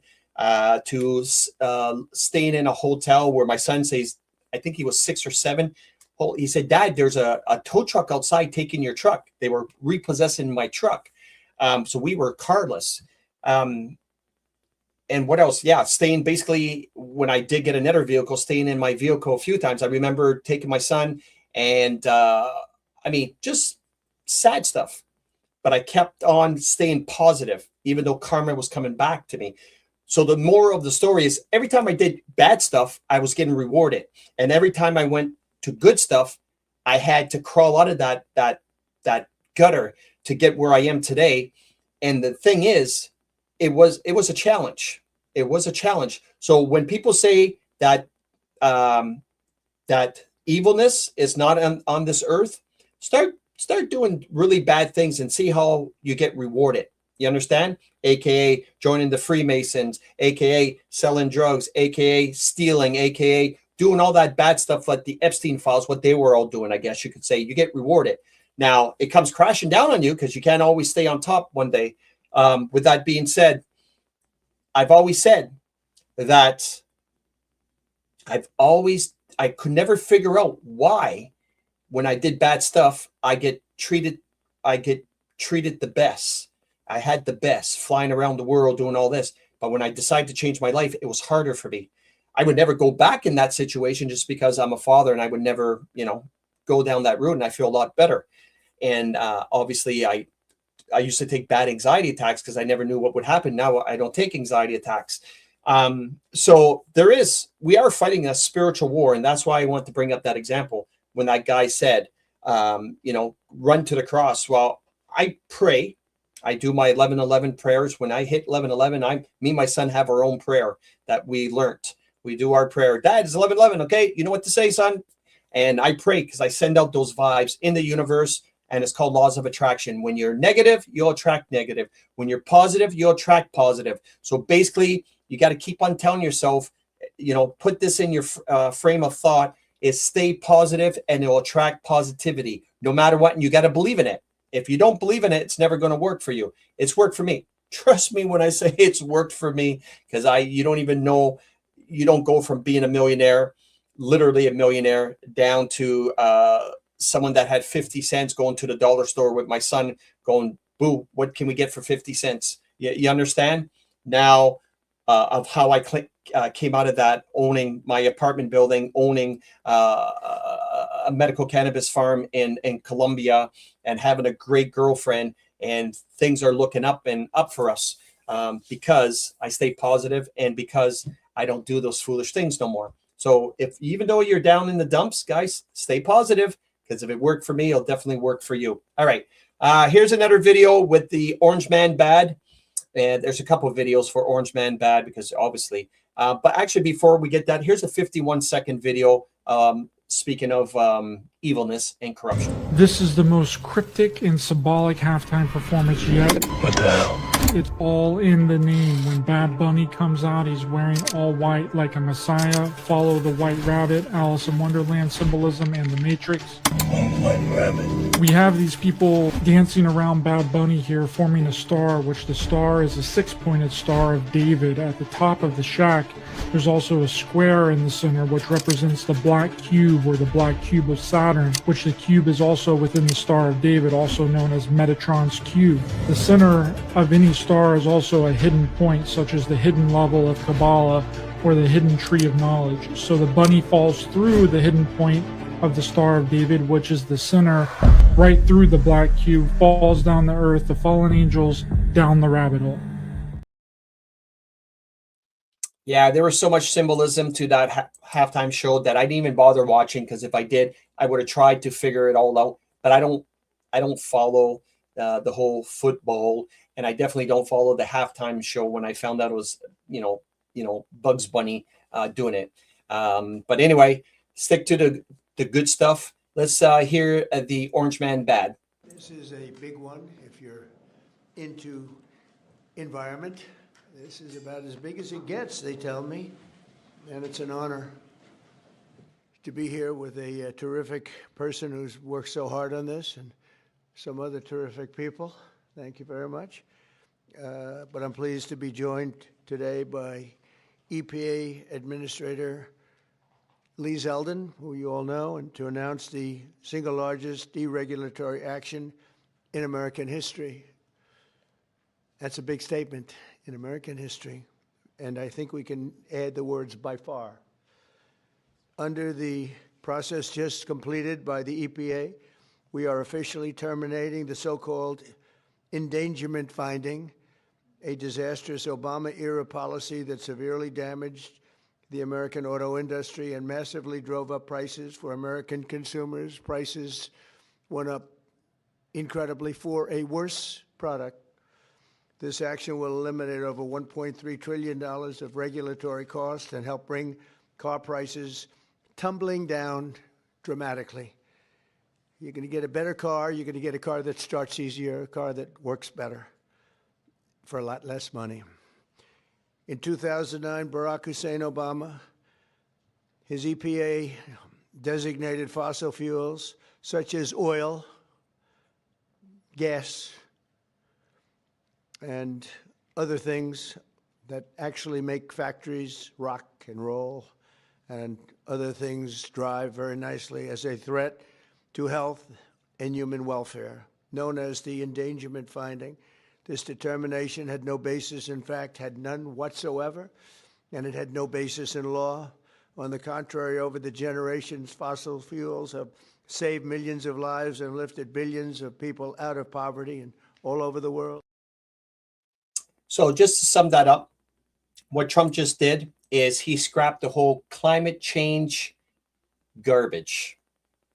Speaker 18: to staying in a hotel where my son says, I think he was 6 or 7. He said, Dad, there's a tow truck outside taking your truck. They were repossessing my truck. So we were carless. And what else? Yeah, staying basically, when I did get another vehicle, staying in my vehicle a few times. I remember taking my son and, I mean, just sad stuff. But I kept on staying positive, even though karma was coming back to me. So the moral of the story is every time I did bad stuff, I was getting rewarded. And every time I went to good stuff, I had to crawl out of that gutter to get where I am today. And the thing is, it was a challenge. It was a challenge. So when people say that that evilness is not on this earth, start doing really bad things and see how you get rewarded. You understand? AKA joining the Freemasons, AKA selling drugs, AKA stealing, AKA doing all that bad stuff like the Epstein files, what they were all doing, I guess you could say. You get rewarded. Now, it comes crashing down on you because you can't always stay on top one day. With that being said, I've always said that I could never figure out why when I did bad stuff, I get treated the best. I had the best, flying around the world, doing all this. But when I decided to change my life, it was harder for me. I would never go back in that situation just because I'm a father, and I would never, go down that road, and I feel a lot better. And obviously I used to take bad anxiety attacks because I never knew what would happen. Now I don't take anxiety attacks. So we are fighting a spiritual war. And that's why I want to bring up that example when that guy said, run to the cross. Well, I pray. I do my 11:11 prayers. When I hit 11:11, me and my son have our own prayer that we learned. We do our prayer. Dad, it's 11:11. Okay. You know what to say, son? And I pray because I send out those vibes in the universe. And it's called laws of attraction. When you're negative, you'll attract negative. When you're positive, you'll attract positive. So basically, you got to keep on telling yourself, put this in your frame of thought, is stay positive and it'll attract positivity no matter what. And you got to believe in it. If you don't believe in it, it's never going to work for you. It's worked for me. Trust me when I say it's worked for me, because you don't even know, you don't go from being a millionaire, literally a millionaire, down to someone that had 50 cents going to the dollar store with my son going, boo, what can we get for 50 cents? You understand now of how I came out of that, owning my apartment building, owning a medical cannabis farm in Colombia and having a great girlfriend, and things are looking up and up for us because I stay positive and because I don't do those foolish things no more. So even though you're down in the dumps, guys, stay positive, because if it worked for me, it'll definitely work for you. All right. Here's another video with the Orange Man Bad. And there's a couple of videos for Orange Man Bad because obviously, but actually before we get that, here's a 51-second video speaking of evilness and corruption.
Speaker 2: This is the most cryptic and symbolic halftime performance yet.
Speaker 22: What the hell?
Speaker 2: It's all in the name. When Bad Bunny comes out, he's wearing all white like a messiah. Follow the White Rabbit, Alice in Wonderland symbolism, and the Matrix.
Speaker 22: White Rabbit.
Speaker 2: We have these people dancing around Bad Bunny here, forming a star, which the star is a six-pointed star of David. At the top of the shack, there's also a square in the center, which represents the black cube, or the black cube of Saturn, which the cube is also within the Star of David, also known as Metatron's cube. The center of any star is also a hidden point, such as the hidden level of Kabbalah or the hidden tree of knowledge. So the bunny falls through the hidden point of the Star of David, which is the center, right through the black cube, falls down the earth, the fallen angels down the rabbit hole.
Speaker 18: Yeah, there was so much symbolism to that halftime show that I didn't even bother watching, because if I did, I would have tried to figure it all out. But I don't follow the whole football, and I definitely don't follow the halftime show when I found out it was Bugs Bunny doing it. But anyway, stick to the good stuff. Let's hear the Orange Man Bad.
Speaker 23: This is a big one if you're into environment. This is about as big as it gets, they tell me, and it's an honor to be here with a terrific person who's worked so hard on this, and some other terrific people. Thank you very much. But I'm pleased to be joined today by EPA Administrator Lee Zeldin, who you all know, and to announce the single largest deregulatory action in American history. That's a big statement, in American history, and I think we can add the words by far. Under the process just completed by the EPA, we are officially terminating the so-called endangerment finding, a disastrous Obama-era policy that severely damaged the American auto industry and massively drove up prices for American consumers. Prices went up incredibly for a worse product. This action will eliminate over $1.3 trillion of regulatory costs and help bring car prices tumbling down dramatically. You're going to get a better car. You're going to get a car that starts easier, a car that works better for a lot less money. In 2009, Barack Hussein Obama, his EPA designated fossil fuels such as oil, gas, and other things that actually make factories rock and roll and other things drive very nicely as a threat to health and human welfare, known as the endangerment finding. This determination had no basis, in fact, had none whatsoever, and it had no basis in law. On the contrary, over the generations, fossil fuels have saved millions of lives and lifted billions of people out of poverty and all over the world.
Speaker 18: So just to sum that up, what Trump just did is he scrapped the whole climate change garbage.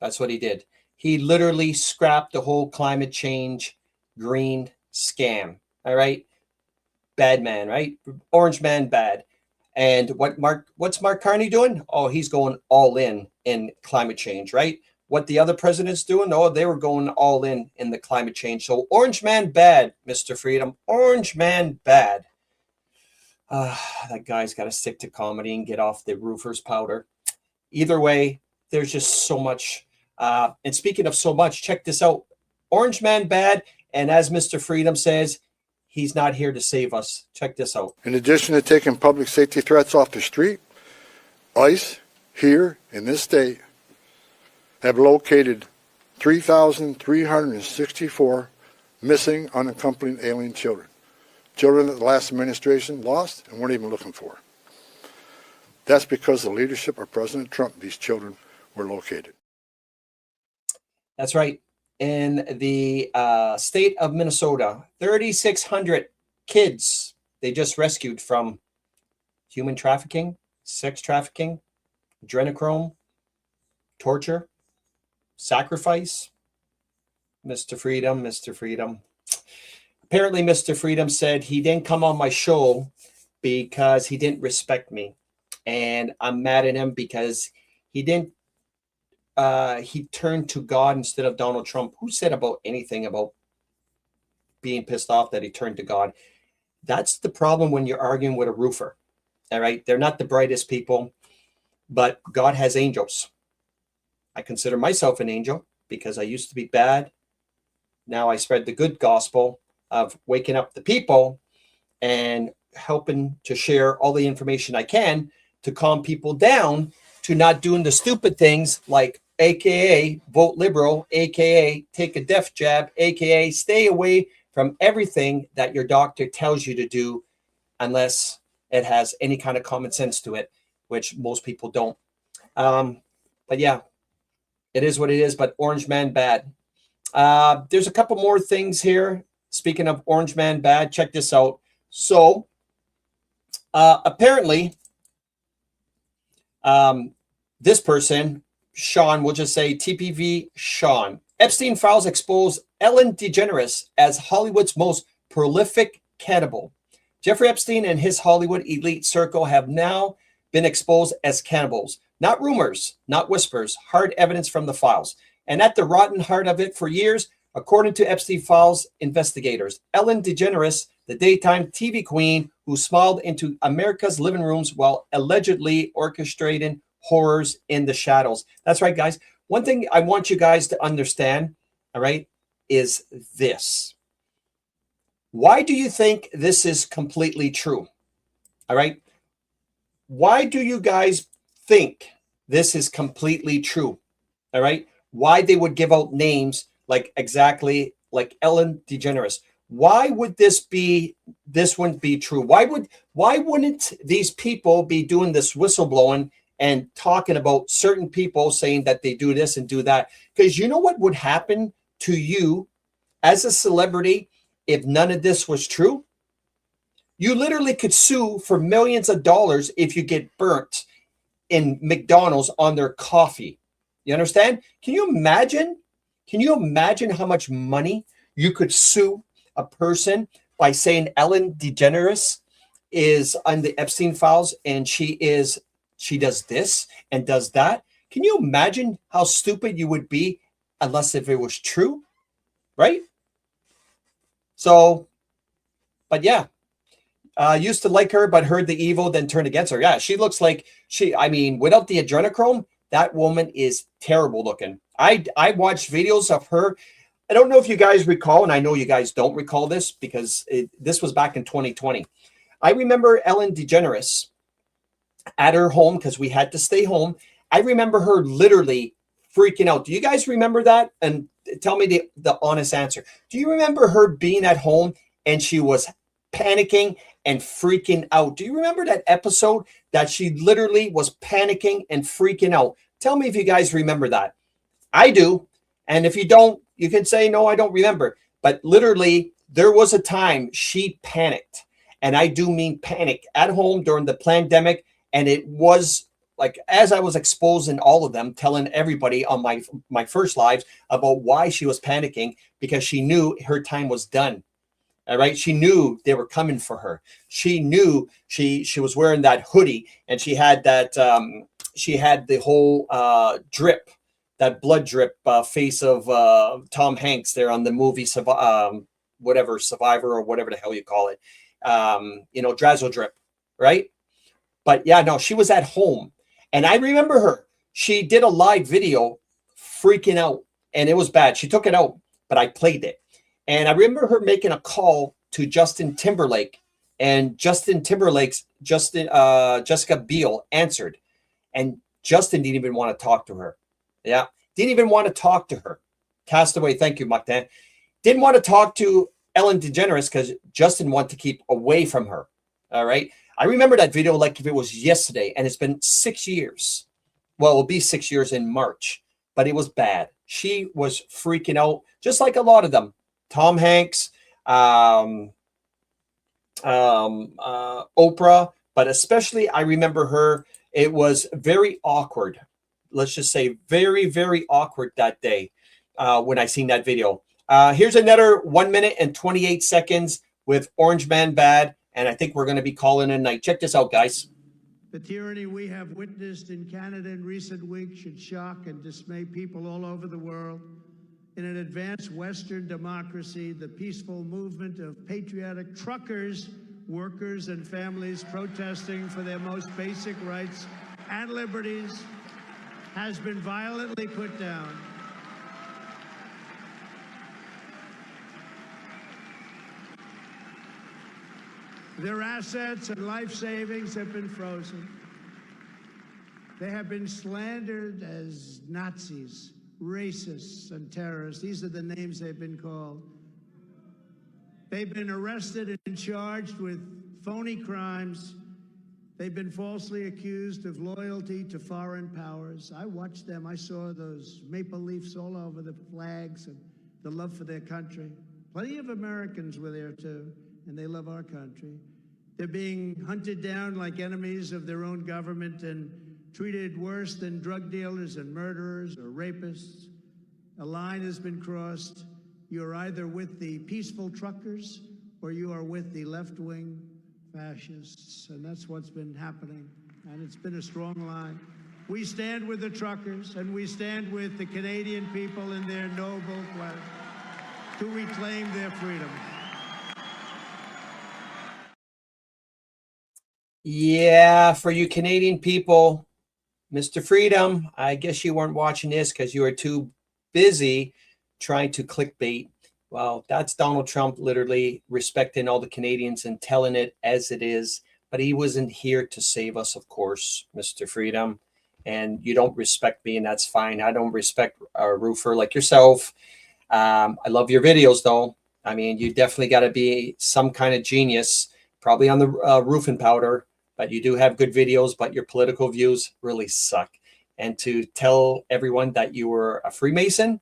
Speaker 18: That's what he did. He literally scrapped the whole climate change green scam. All right. Bad man, right? Orange Man bad. And what's Mark Carney doing? Oh, he's going all in climate change, right? What the other presidents doing? Oh, they were going all in the climate change. So Orange Man bad, Mr. Freedom. Orange Man bad. That guy's got to stick to comedy and get off the roofer's powder. Either way, there's just so much. And speaking of so much, check this out. Orange Man bad. And as Mr. Freedom says, he's not here to save us. Check this out.
Speaker 24: In addition to taking public safety threats off the street, ICE here in this state have located 3,364 missing unaccompanied alien children. Children that the last administration lost and weren't even looking for. That's because of the leadership of President Trump, these children were located.
Speaker 18: That's right. In the state of Minnesota, 3,600 kids they just rescued from human trafficking, sex trafficking, adrenochrome, torture, sacrifice. Mr. Freedom, Mr. Freedom. Apparently, Mr. Freedom said he didn't come on my show because he didn't respect me. And I'm mad at him because he didn't, he turned to God instead of Donald Trump. Who said about anything about being pissed off that he turned to God? That's the problem when you're arguing with a roofer. All right. They're not the brightest people, but God has angels. I consider myself an angel because I used to be bad. Now I spread the good gospel of waking up the people and helping to share all the information I can to calm people down to not doing the stupid things like AKA vote liberal, AKA take a death jab, AKA stay away from everything that your doctor tells you to do unless it has any kind of common sense to it, which most people don't. But yeah, it is what it is, but Orange Man bad. There's a couple more things here. Speaking of Orange Man bad, check this out. So apparently, this person, Sean, we'll just say TPV Sean. Epstein files expose Ellen DeGeneres as Hollywood's most prolific cannibal. Jeffrey Epstein and his Hollywood elite circle have now been exposed as cannibals. Not rumors, not whispers, hard evidence from the files. And at the rotten heart of it for years, according to Epstein Files investigators, Ellen DeGeneres, the daytime TV queen who smiled into America's living rooms while allegedly orchestrating horrors in the shadows. That's right, guys. One thing I want you guys to understand, all right, is this. Why do you think this is completely true? All right. Why do you guys think this is completely true? All right. Why they would give out names like exactly like Ellen DeGeneres? Why would this wouldn't be true? Why wouldn't these people be doing this whistleblowing and talking about certain people saying that they do this and do that? Because you know what would happen to you as a celebrity if none of this was true? You literally could sue for millions of dollars if you get burnt in McDonald's on their coffee. You understand? Can you imagine? Can you imagine how much money you could sue a person by saying Ellen DeGeneres is on the Epstein files and she does this and does that? Can you imagine how stupid you would be unless if it was true? Right? So, but yeah. Used to like her, but heard the evil, then turned against her. Yeah, she looks like without the adrenochrome, that woman is terrible looking. I watched videos of her. I don't know if you guys recall, and I know you guys don't recall this because this was back in 2020. I remember Ellen DeGeneres at her home because we had to stay home. I remember her literally freaking out. Do you guys remember that? And tell me the honest answer. Do you remember her being at home and she was panicking and freaking out? Do you remember that episode that she literally was panicking and freaking out? Tell me if you guys remember that. I do. And if you don't, you can say, no, I don't remember. But literally, there was a time she panicked. And I do mean panic at home during the pandemic. And it was like, as I was exposing all of them, telling everybody on my first lives about why she was panicking, because she knew her time was done. All right. She knew they were coming for her. She knew she was wearing that hoodie and she had that, she had the whole drip, that blood drip face of Tom Hanks there on the movie, whatever, Survivor or whatever the hell you call it. Drazzle drip. Right. But yeah, no, she was at home. And I remember her. She did a live video freaking out and it was bad. She took it out, but I played it. And I remember her making a call to Justin Timberlake, and Justin Timberlake's Jessica Biel answered, and Justin didn't even want to talk to her. Yeah, didn't even want to talk to her. Castaway, thank you, Martin. Didn't want to talk to Ellen DeGeneres because Justin wanted to keep away from her. All right. I remember that video like if it was yesterday, and it's been 6 years. Well, it'll be 6 years in March, but it was bad. She was freaking out, just like a lot of them. Tom Hanks, Oprah, but especially I remember her. It was very awkward. Let's just say very, very awkward that day when I seen that video. Here's another 1 minute and 28 seconds with Orange Man Bad, and I think we're going to be calling it a night. Check this out, guys.
Speaker 23: The tyranny we have witnessed in Canada in recent weeks should shock and dismay people all over the world. In an advanced Western democracy, the peaceful movement of patriotic truckers, workers, and families protesting for their most basic rights and liberties has been violently put down. Their assets and life savings have been frozen. They have been slandered as Nazis, racists, and terrorists. These are the names they've been called. They've been arrested and charged with phony crimes. They've been falsely accused of loyalty to foreign powers. I watched them. I saw those maple leafs all over the flags and the love for their country. Plenty of Americans were there too, and they love our country. They're being hunted down like enemies of their own government and treated worse than drug dealers and murderers or rapists. A line has been crossed. You're either with the peaceful truckers or you are with the left-wing fascists, and that's what's been happening, and it's been a strong line. We stand with the truckers, and we stand with the Canadian people in their noble quest to reclaim their freedom.
Speaker 18: Yeah, for you Canadian people, Mr. Freedom, I guess you weren't watching this because you were too busy trying to clickbait. Well, that's Donald Trump literally respecting all the Canadians and telling it as it is. But he wasn't here to save us, of course, Mr. Freedom. And you don't respect me, and that's fine. I don't respect a roofer like yourself. I love your videos, though. I mean, you definitely got to be some kind of genius, probably on the roofing powder. But you do have good videos, but your political views really suck. And to tell everyone that you were a Freemason,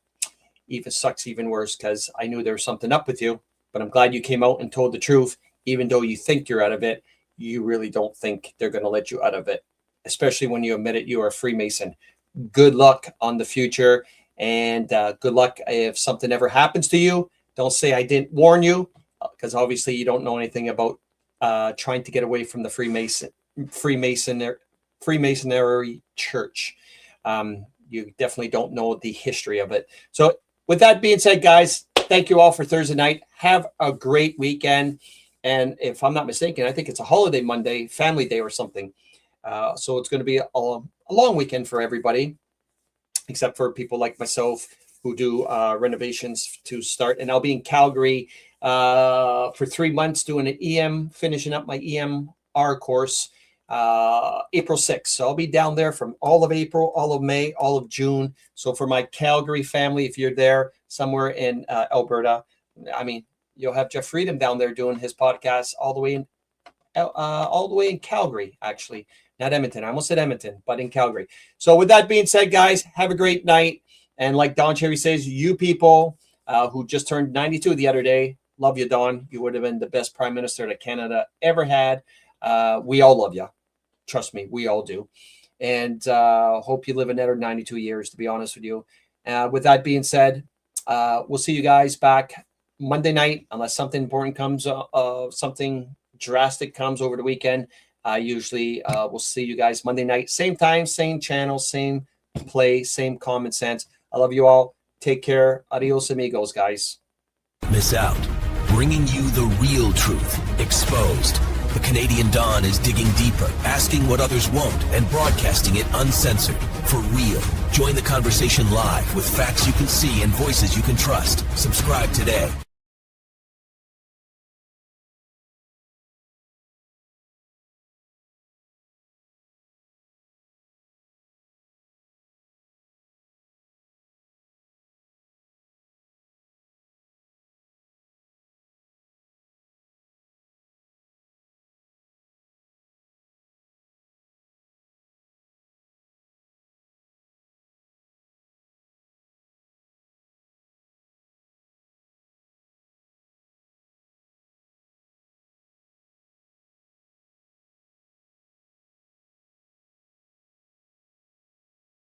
Speaker 18: even sucks even worse, because I knew there was something up with you. But I'm glad you came out and told the truth. Even though you think you're out of it, you really don't think they're going to let you out of it, especially when you admit it, you are a Freemason. Good luck on the future, and good luck if something ever happens to you. Don't say I didn't warn you, because obviously you don't know anything about trying to get away from the Freemasonry church. You definitely don't know the history of it. So with that being said, guys, thank you all for Thursday night. Have a great weekend. And if I'm not mistaken, I think it's a holiday Monday, family day or something. So it's going to be a long weekend for everybody, except for people like myself who do renovations to start. And I'll be in Calgary for 3 months doing an EM, finishing up my EMR course, April 6th. So I'll be down there from all of April, all of May, all of June. So for my Calgary family, if you're there somewhere in Alberta, I mean, you'll have Jeff Freedom down there doing his podcast all the way in Calgary, actually. Not Edmonton. I almost said Edmonton, but in Calgary. So with that being said, guys, have a great night. And like Don Cherry says, you people who just turned 92 the other day, love you, Don. You would have been the best prime minister that Canada ever had. We all love you. Trust me, we all do. And hope you live another 92 years, to be honest with you. With that being said, we'll see you guys back Monday night, unless something important comes, something drastic comes over the weekend. Usually we'll see you guys Monday night, same time, same channel, same play, same common sense. I love you all. Take care. Adios, amigos, guys.
Speaker 22: Miss out. Bringing you the real truth, exposed. The Canadian Don is digging deeper, asking what others won't, and broadcasting it uncensored. For real. Join the conversation live with facts you can see and voices you can trust. Subscribe today.